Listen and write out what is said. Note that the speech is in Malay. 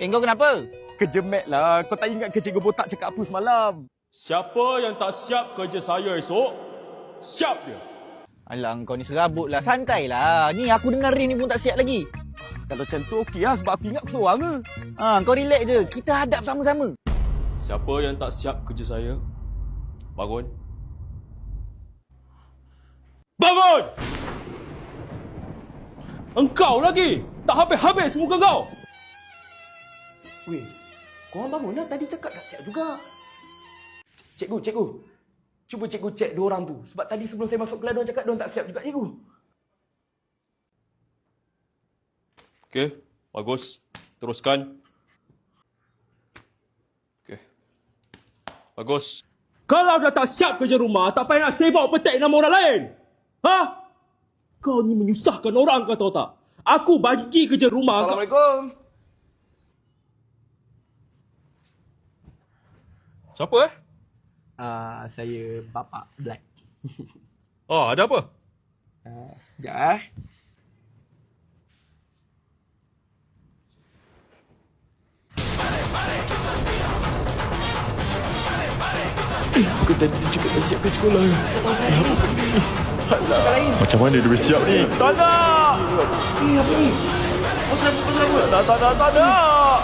Kau kenapa? Kejemek lah. Kau tak ingat ke cikgu botak cakap apa semalam? Siapa yang tak siap kerja saya esok, siap dia. Alah, kau ni serabut lah. Santai lah. Ni aku dengar Rin ni pun tak siap lagi. Kalau macam tu okey lah sebab aku ingat aku seorang ke. Kau relax je. Kita hadap sama-sama. Siapa yang tak siap kerja saya, bangun. Bangun! Engkau lagi! Tak habis-habis muka kau! Weh, korang bangun lah. Tadi cakap tak siap juga. Cikgu. Cuba cikgu cek dua orang tu. Sebab tadi sebelum saya masuk kelas, diorang cakap diorang tak siap juga, cikgu. Okey, bagus. Teruskan. Okey. Bagus. Kalau dah tak siap kerja rumah, tak payah nak sebab petik nama orang lain. Ha? Kau ni menyusahkan orang, kau tahu tak? Aku bagi kerja rumah. Assalamualaikum. Siapa Saya Bapak Black. Oh, ada apa? Sekejap Aku tadi cakap tak siap ke sekolah. Apa benda ni? Alah. Macam mana dia boleh siap ni? Tak nak! Apa ni? Pasal apa? Tak nak!